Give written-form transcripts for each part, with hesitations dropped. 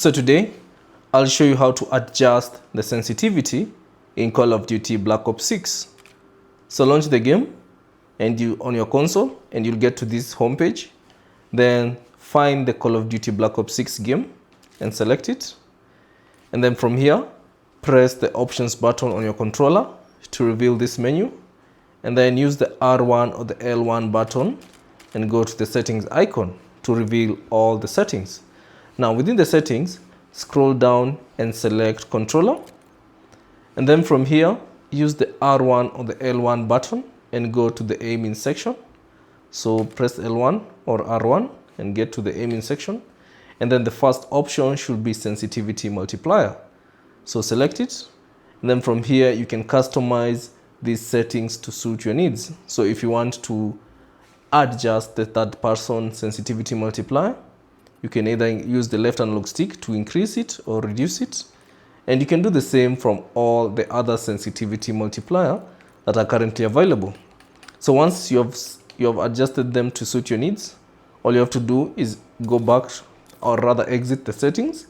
So today, I'll show you how to adjust the sensitivity in Call of Duty Black Ops 6. So launch the game and on your console, and you'll get to this homepage. Then find the Call of Duty Black Ops 6 game and select it. And then from here, press the options button on your controller to reveal this menu. And then use the R1 or the L1 button and go to the settings icon to reveal all the settings. Now within the settings, scroll down and select controller. And then from here, use the R1 or the L1 button and go to the aiming section. So press L1 or R1 and get to the aiming section. And then the first option should be sensitivity multiplier. So select it. And then from here, you can customize these settings to suit your needs. So if you want to adjust the third person sensitivity multiplier, you can either use the left analog stick to increase it or reduce it. And you can do the same from all the other sensitivity multiplier that are currently available. So once you have adjusted them to suit your needs, all you have to do is go back, or rather exit the settings,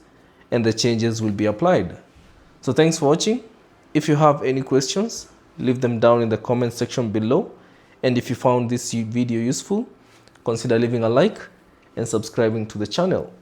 and the changes will be applied. So thanks for watching. If you have any questions, leave them down in the comment section below. And if you found this video useful, consider leaving a like and subscribing to the channel.